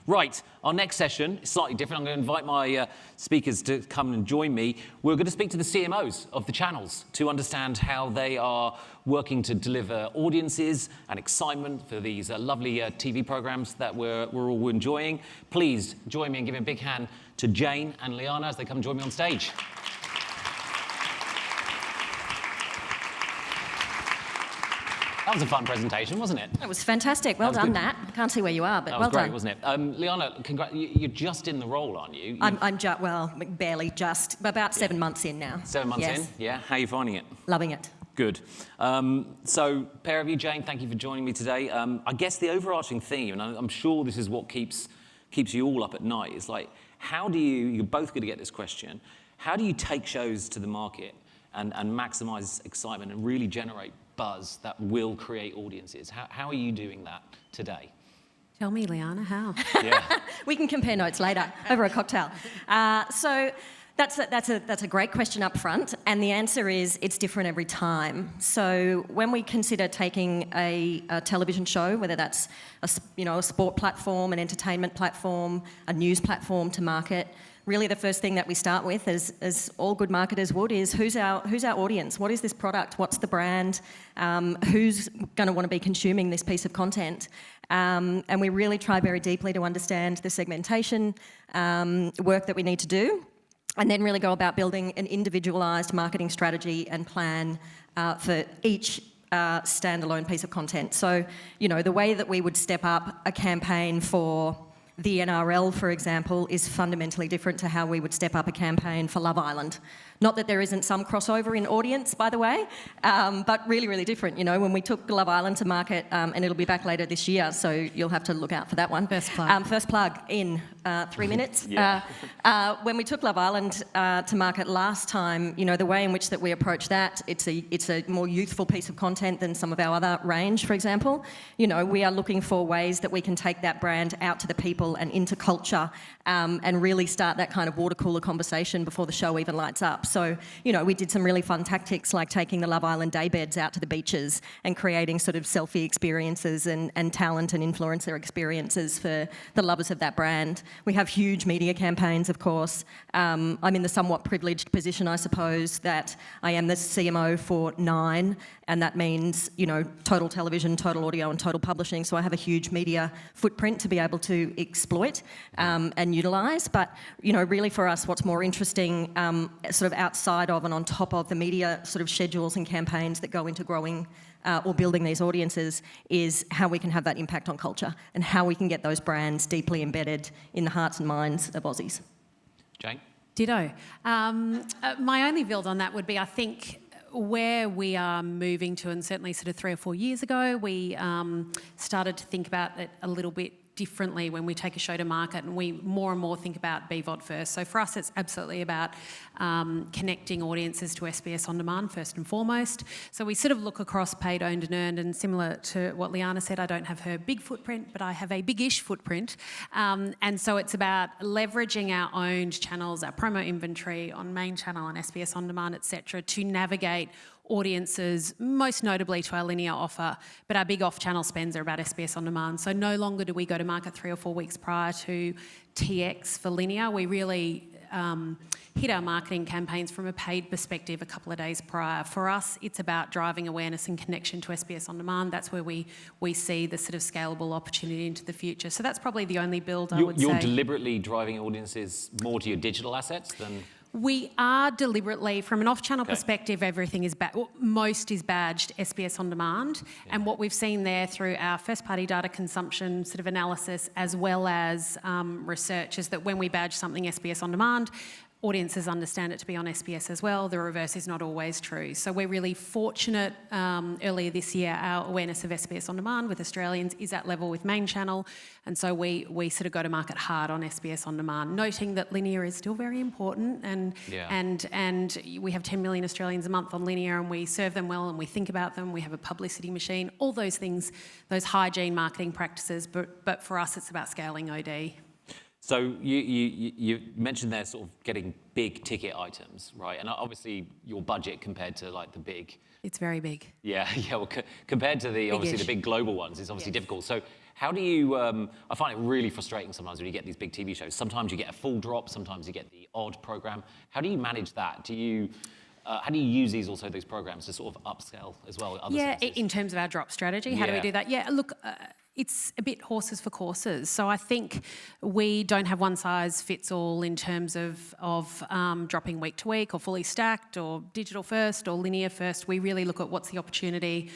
Right, our next session is slightly different. I'm going to invite my speakers to come and join me. We're going to speak to the CMOs of the channels to understand how they are working to deliver audiences and excitement for these lovely TV programs that we're all enjoying. Please join me and give a big hand to Jane and Liana as they come and join me on stage. That was a fun presentation, wasn't it? It was fantastic. Well done, Nat. I can't see where you are, but well done. That was great, wasn't it? Liana, you're just in the role, aren't you? I'm just, well, barely just, about 7 months in now. 7 months in? Yeah. How are you finding it? Loving it. Good. So, pair of you, Jane, thank you for joining me today. I guess the overarching theme, and I'm sure this is what keeps you all up at night, is like, how do you're both going to get this question, how do you take shows to the market and maximise excitement and really generate buzz that will create audiences? How are you doing that today? Tell me, Liana, how? Yeah. We can compare notes later over a cocktail. So that's a great question up front, and the answer is it's different every time. So when we consider taking a television show, whether that's a sport platform, an entertainment platform, a news platform to market, really the first thing that we start with, as all good marketers would, is who's our audience? What is this product? What's the brand? Who's going to want to be consuming this piece of content? And we really try very deeply to understand the segmentation work that we need to do, and then really go about building an individualised marketing strategy and plan for each standalone piece of content. So, the way that we would step up a campaign for the NRL, for example, is fundamentally different to how we would step up a campaign for Love Island. Not that there isn't some crossover in audience, by the way, but really, really different. When we took Love Island to market, and it'll be back later this year, so you'll have to look out for that one. First plug. First plug in 3 minutes. Yeah. When we took Love Island to market last time, the way in which that we approach that, it's a more youthful piece of content than some of our other range, for example. We are looking for ways that we can take that brand out to the people and into culture, and really start that kind of water cooler conversation before the show even lights up. So, we did some really fun tactics like taking the Love Island daybeds out to the beaches and creating sort of selfie experiences and talent and influencer experiences for the lovers of that brand. We have huge media campaigns, of course. I'm in the somewhat privileged position, I suppose, that I am the CMO for 9, and that means, total television, total audio and total publishing. So I have a huge media footprint to be able to exploit and utilise. But, really for us, what's more interesting, sort of outside of and on top of the media sort of schedules and campaigns that go into growing or building these audiences, is how we can have that impact on culture and how we can get those brands deeply embedded in the hearts and minds of Aussies. Jane? Ditto. My only build on that would be, I think, where we are moving to, and certainly sort of 3 or 4 years ago, we started to think about it a little bit differently when we take a show to market, and we more and more think about BVOD first. So for us, it's absolutely about connecting audiences to SBS On Demand first and foremost. So we sort of look across paid, owned and earned, and similar to what Liana said, I don't have her big footprint, but I have a big-ish footprint. And so it's about leveraging our owned channels, our promo inventory on main channel and SBS On Demand, etc., to navigate audiences, most notably to our linear offer, but our big off-channel spends are about SBS On Demand. So no longer do we go to market 3 or 4 weeks prior to TX for linear. We really hit our marketing campaigns from a paid perspective a couple of days prior. For us, it's about driving awareness and connection to SBS On Demand. That's where we see the sort of scalable opportunity into the future. So that's probably the only build I would say. You're deliberately driving audiences more to your digital assets than... We are deliberately, from an off-channel perspective, everything is most is badged SBS On Demand. Yeah. And what we've seen there through our first-party data consumption sort of analysis, as well as research, is that when we badge something SBS On Demand, audiences understand it to be on SBS as well. The reverse is not always true. So we're really fortunate. Earlier this year, our awareness of SBS On Demand with Australians is at level with main channel. And so we sort of go to market hard on SBS On Demand, noting that linear is still very important. And we have 10 million Australians a month on linear, and we serve them well and we think about them. We have a publicity machine, all those things, those hygiene marketing practices. But for us, it's about scaling OD. So you mentioned there sort of getting big ticket items, right? And obviously your budget compared to like the big... It's very big. Yeah. Well, compared to obviously the big global ones, it's obviously difficult. So How do you, I find it really frustrating sometimes when you get these big TV shows. Sometimes you get a full drop, sometimes you get the odd program. How do you manage that? How do you use those programs to sort of upscale as well? Other services? In terms of our drop strategy, how do we do that? Yeah, look, it's a bit horses for courses. So I think we don't have one size fits all in terms of dropping week to week or fully stacked or digital first or linear first. We really look at what's the opportunity,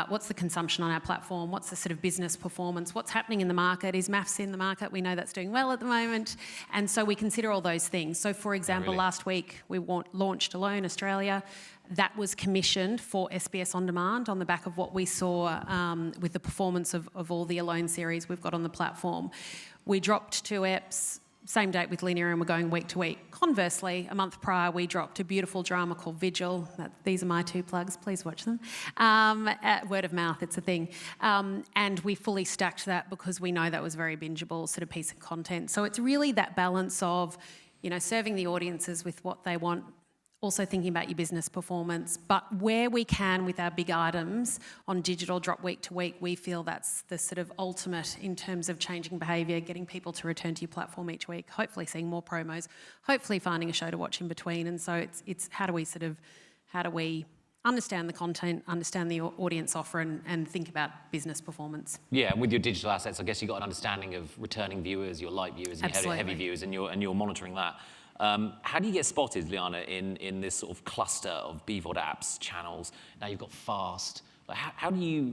what's the consumption on our platform, what's the sort of business performance, what's happening in the market, is maths in the market? We know that's doing well at the moment. And so we consider all those things. So for example, last week we launched Alone Australia. That was commissioned for SBS On Demand on the back of what we saw with the performance of all the Alone series we've got on the platform. We dropped 2 eps, same date with linear, and we're going week to week. Conversely, a month prior, we dropped a beautiful drama called Vigil. These are my 2 plugs, please watch them. Word of mouth, it's a thing. And we fully stacked that because we know that was a very bingeable sort of piece of content. So it's really that balance of, serving the audiences with what they want, also thinking about your business performance, but where we can with our big items on digital drop week to week, we feel that's the sort of ultimate in terms of changing behaviour, getting people to return to your platform each week, hopefully seeing more promos, hopefully finding a show to watch in between. And so it's how do we understand the content, understand the audience offer and think about business performance. Yeah, and with your digital assets, I guess you've got an understanding of returning viewers, your light viewers, and your heavy viewers, and you're monitoring that. How do you get spotted, Liana, in this sort of cluster of BVOD apps, channels? Now you've got FAST. Like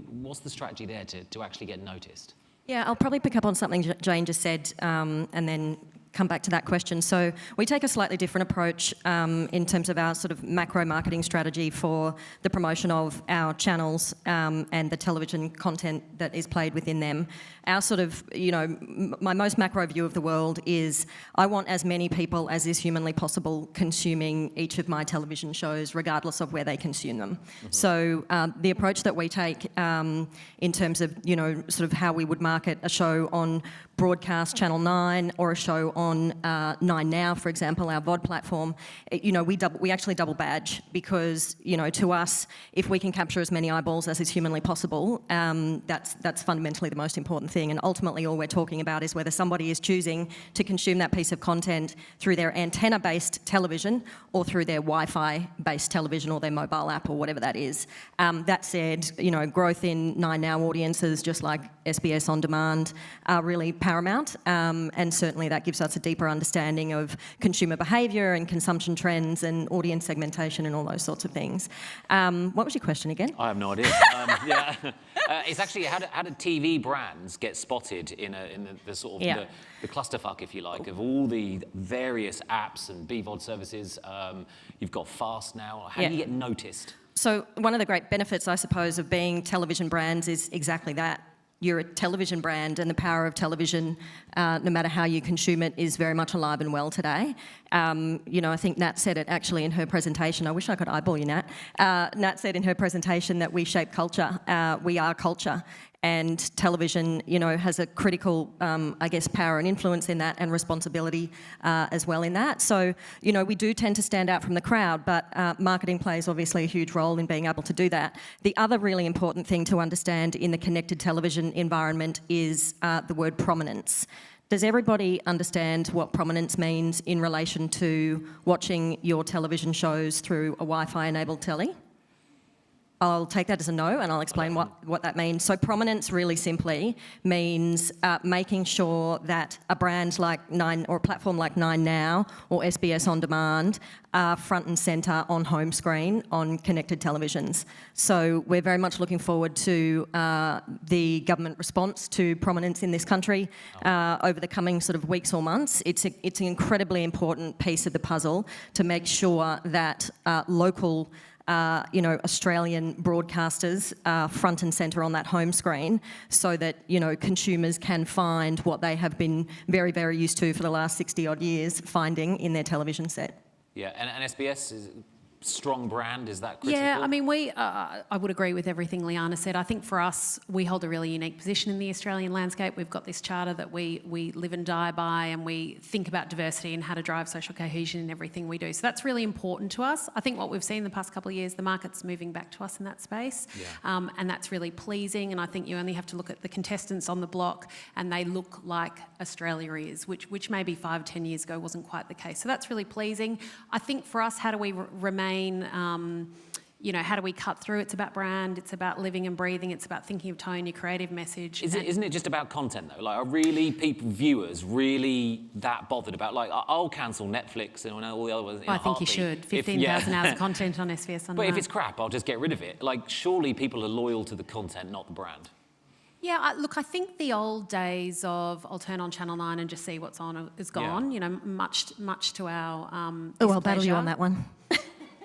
what's the strategy there to actually get noticed? Yeah, I'll probably pick up on something Jane just said and then come back to that question. So we take a slightly different approach in terms of our sort of macro marketing strategy for the promotion of our channels and the television content that is played within them. Our sort of, my most macro view of the world is I want as many people as is humanly possible consuming each of my television shows, regardless of where they consume them. Mm-hmm. So the approach that we take in terms of, sort of how we would market a show on broadcast Channel 9 or a show on 9 Now, for example, our VOD platform, we actually double badge because, to us, if we can capture as many eyeballs as is humanly possible, that's fundamentally the most important thing. And ultimately, all we're talking about is whether somebody is choosing to consume that piece of content through their antenna-based television or through their Wi-Fi-based television or their mobile app or whatever that is. That said, growth in 9 Now audiences, just like SBS On Demand, are really paramount, and certainly that gives us a deeper understanding of consumer behaviour and consumption trends and audience segmentation and all those sorts of things. What was your question again? I have no idea. It's actually how do TV brands get spotted in the sort of the clusterfuck, if you like, of all the various apps and BVOD services? You've got FAST now. How do you get noticed? So one of the great benefits, I suppose, of being television brands is exactly that. You're a television brand, and the power of television, no matter how you consume it, is very much alive and well today. I think Nat said it actually in her presentation. I wish I could eyeball you, Nat. Nat said in her presentation that we shape culture. We are culture. And television, has a critical, power and influence in that and responsibility as well in that. So, we do tend to stand out from the crowd, but marketing plays obviously a huge role in being able to do that. The other really important thing to understand in the connected television environment is the word prominence. Does everybody understand what prominence means in relation to watching your television shows through a Wi-Fi enabled telly? I'll take that as a no, and I'll explain what that means. So prominence really simply means making sure that a brand like 9 or a platform like 9 Now or SBS On Demand are front and centre on home screen on connected televisions. So we're very much looking forward to the government response to prominence in this country over the coming sort of weeks or months. It's an incredibly important piece of the puzzle to make sure that local Australian broadcasters are front and centre on that home screen so that, consumers can find what they have been very, very used to for the last 60-odd years finding in their television set. Yeah, and SBS, strong brand? Is that critical? Yeah, I mean, I would agree with everything Liana said. I think for us, we hold a really unique position in the Australian landscape. We've got this charter that we live and die by, and we think about diversity and how to drive social cohesion in everything we do. So that's really important to us. I think what we've seen the past couple of years, the market's moving back to us in that space, and that's really pleasing. And I think you only have to look at the contestants on the block, and they look like Australia is, which maybe 5 or 10 years ago wasn't quite the case. So that's really pleasing. I think for us, how do we remain, how do we cut through? It's about brand, it's about living and breathing, it's about thinking of tone, your creative message. Isn't it just about content though? Like, are really viewers really that bothered about, like, I'll cancel Netflix and all the other ones in a I think you should. 15,000 hours of content on SBS on But if it's crap, I'll just get rid of it. Like, surely people are loyal to the content, not the brand. Yeah, look, I think the old days of I'll turn on Channel 9 and just see what's on is gone, much to our I'll battle you on that one.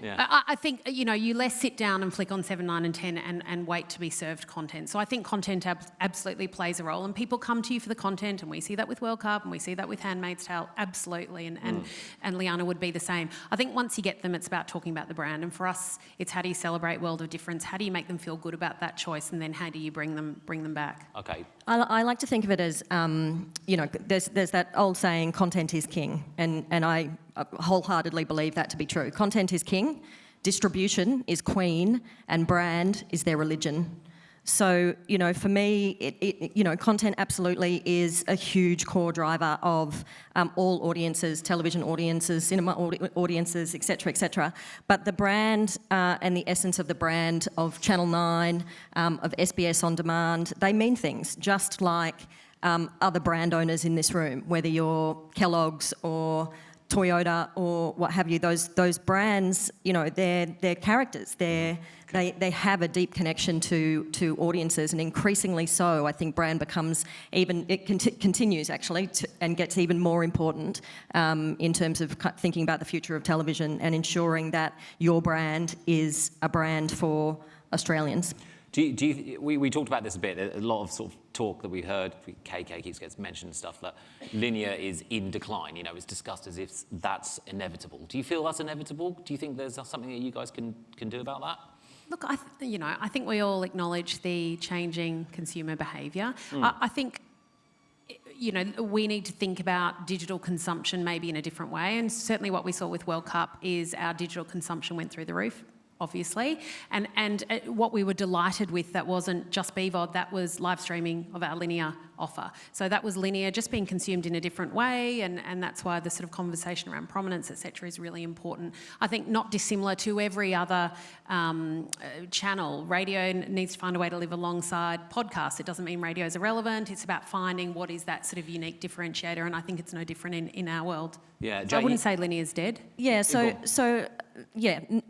Yeah. I think, you less sit down and flick on 7, 9 and 10 and wait to be served content. So I think content absolutely plays a role, and people come to you for the content, and we see that with World Cup and we see that with Handmaid's Tale, absolutely, and Liana would be the same. I think once you get them, it's about talking about the brand, and for us, it's how do you celebrate World of Difference, how do you make them feel good about that choice, and then how do you bring them back? Okay. I like to think of it as, there's that old saying, content is king, and I wholeheartedly believe that to be true. Content is king, distribution is queen, and brand is their religion. So, for me, content absolutely is a huge core driver of all audiences, television audiences, cinema audiences, et cetera, But the brand and the essence of the brand of Channel 9, of SBS On Demand, they mean things, just like other brand owners in this room, whether you're Kellogg's or Toyota or what have you. Those brands, they're characters. They have a deep connection to audiences, and increasingly so. I think brand becomes continues actually and gets even more important in terms of thinking about the future of television and ensuring that your brand is a brand for Australians. We talked about this a bit, a lot of sort of talk that we heard, KK gets mentioned and stuff, that linear is in decline, it's discussed as if that's inevitable. Do you feel that's inevitable? Do you think there's something that you guys can do about that? Look, I think we all acknowledge the changing consumer behaviour. I think, we need to think about digital consumption maybe in a different way, and certainly what we saw with World Cup is our digital consumption went through the roof, obviously, and what we were delighted with, that wasn't just BVOD, that was live streaming of our linear offer. So that was linear just being consumed in a different way, and that's why the sort of conversation around prominence, etc., is really important. I think not dissimilar to every other channel, radio needs to find a way to live alongside podcasts. It doesn't mean radio is irrelevant, it's about finding what is that sort of unique differentiator, and I think it's no different in our world. Yeah, so I wouldn't say linear is dead. Yeah,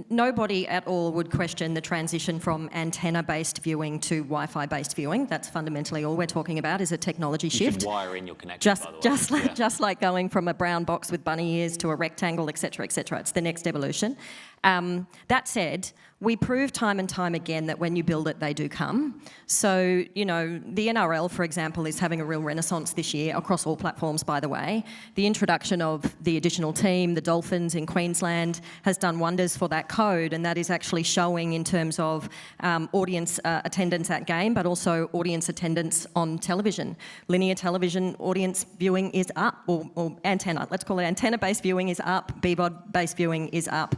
nobody at all would question the transition from antenna-based viewing to Wi-Fi-based viewing. That's fundamentally all we're talking about, is a technology shift. You should wire in your connection, by the way. Just like going from a brown box with bunny ears to a rectangle, et cetera. It's the next evolution. That said, we prove time and time again that when you build it, they do come. So, the NRL, for example, is having a real renaissance this year across all platforms, by the way. The introduction of the additional team, the Dolphins in Queensland, has done wonders for that code, and that is actually showing in terms of audience attendance at game, but also audience attendance on television. Linear television audience viewing is up, or antenna, let's call it antenna-based viewing is up, BVOD-based viewing is up.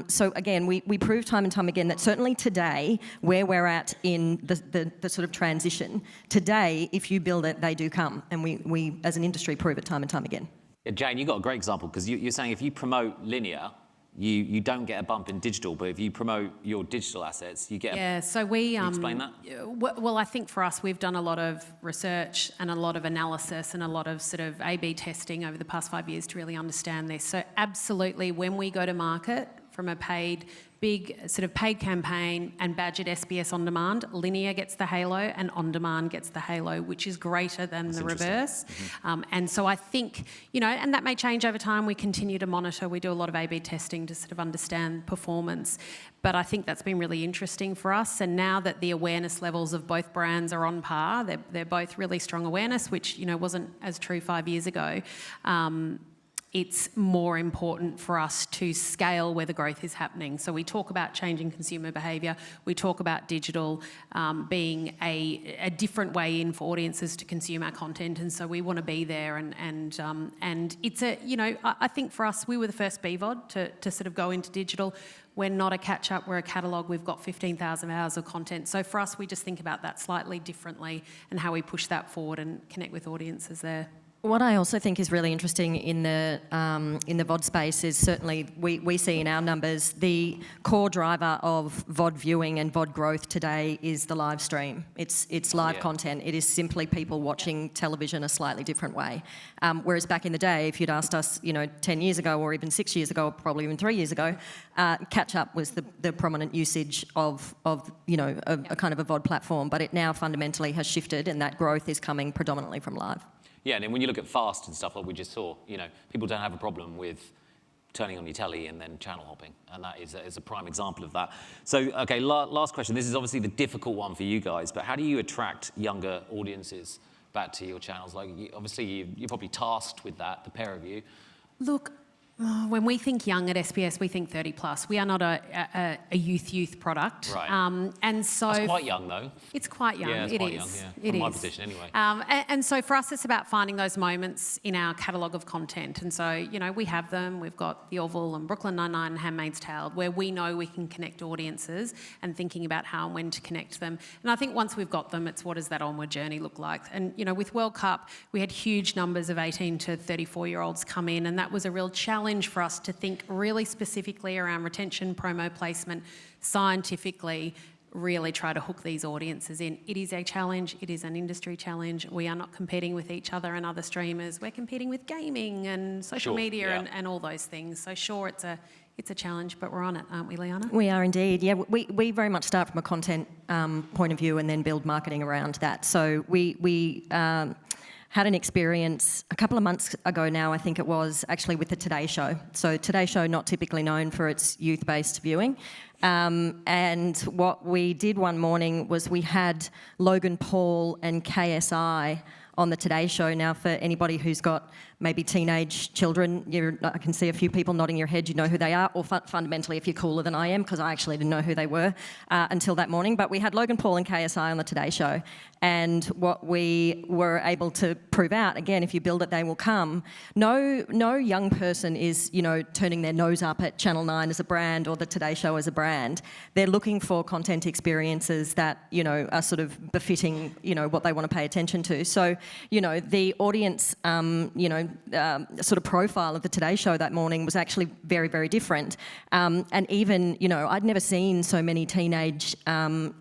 So again, we prove time and time again that certainly today, where we're at in the sort of transition, today, if you build it, they do come. And we as an industry prove it time and time again. Yeah, Jane, you've got a great example, because you're saying if you promote linear, you don't get a bump in digital, but if you promote your digital assets, you get so we... Can you explain that? Well, I think for us, we've done a lot of research and a lot of analysis and a lot of sort of A/B testing over the past 5 years to really understand this. So absolutely, when we go to market from a big sort of paid campaign and badgered SBS On Demand, linear gets the halo and On Demand gets the halo, which is greater than the reverse. Mm-hmm. And so I think, and that may change over time. We continue to monitor. We do a lot of A/B testing to sort of understand performance. But I think that's been really interesting for us. And now that the awareness levels of both brands are on par, they're both really strong awareness, which, wasn't as true 5 years ago. it's more important for us to scale where the growth is happening. So we talk about changing consumer behaviour, we talk about digital being a different way in for audiences to consume our content, and so we want to be there, and it's a, you know, I think for us, we were the first BVOD to sort of go into digital. We're not a catch-up, we're a catalogue, we've got 15,000 hours of content. So for us, we just think about that slightly differently and how we push that forward and connect with audiences there. What I also think is really interesting in the VOD space is certainly we see in our numbers the core driver of VOD viewing and VOD growth today is the live stream. It's live content. It is simply people watching television a slightly different way. Whereas back in the day, if you'd asked us, you know, 10 years ago or even 6 years ago, or probably even 3 years ago, catch-up was the prominent usage of you know, a kind of a VOD platform. But it now fundamentally has shifted, and that growth is coming predominantly from live. Yeah, and then when you look at fast and stuff like we just saw, you know, people don't have a problem with turning on your telly and then channel hopping, and that is a prime example of that. So, okay, last question. This is obviously the difficult one for you guys, but how do you attract younger audiences back to your channels? Like, obviously, you're probably tasked with that, the pair of you. Look, when we think young at SBS, we think 30 plus. We are not a youth product. Right. And so that's quite young, though. It's quite young. Yeah, it's quite young, yeah. From my position, anyway. And so for us, it's about finding those moments in our catalogue of content. And so, you know, we have them. We've got The Orville and Brooklyn Nine-Nine and Handmaid's Tale, where we know we can connect audiences and thinking about how and when to connect them. And I think once we've got them, it's what does that onward journey look like? And, you know, with World Cup, we had huge numbers of 18 to 34-year-olds come in, and that was a real challenge for us to think really specifically around retention, promo placement, scientifically, really try to hook these audiences in. It is a challenge, it is an industry challenge. We are not competing with each other and other streamers. We're competing with gaming and social media and all those things. So sure, it's a challenge, but we're on it, aren't we, Liana? We are indeed, yeah. We very much start from a content point of view and then build marketing around that. So we had an experience a couple of months ago now, I think it was, actually with the Today Show. So Today Show, not typically known for its youth-based viewing. And what we did one morning was we had Logan Paul and KSI on the Today Show. Now, for anybody who's got maybe teenage children, I can see a few people nodding your head, you know who they are, or fundamentally if you're cooler than I am, because I actually didn't know who they were until that morning. But we had Logan Paul and KSI on the Today Show, and what we were able to prove out, again, if you build it, they will come. No young person is, you know, turning their nose up at Channel 9 as a brand or the Today Show as a brand. They're looking for content experiences that, you know, are sort of befitting, you know, what they want to pay attention to. So, you know, the audience, sort of profile of the Today Show that morning was actually very, very different. And even, you know, I'd never seen so many teenage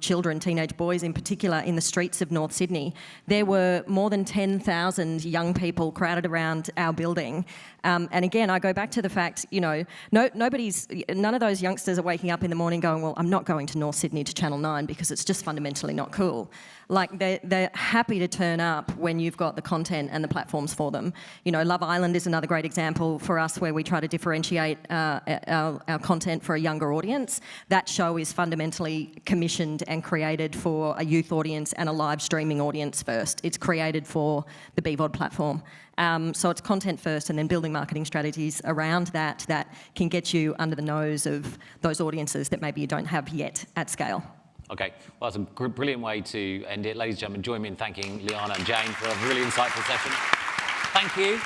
children, teenage boys in particular, in the streets of North Sydney. There were more than 10,000 young people crowded around our building. And again, I go back to the fact, you know, none of those youngsters are waking up in the morning going, well, I'm not going to North Sydney to Channel 9 because it's just fundamentally not cool. Like, they're happy to turn up when you've got the content and the platforms for them. You know, Love Island is another great example for us where we try to differentiate our content for a younger audience. That show is fundamentally commissioned and created for a youth audience and a live streaming audience first. It's created for the BVOD platform. So it's content first and then building marketing strategies around that can get you under the nose of those audiences that maybe you don't have yet at scale. Okay, well, that's a brilliant way to end it. Ladies and gentlemen, join me in thanking Liana and Jane for a really insightful session. Thank you.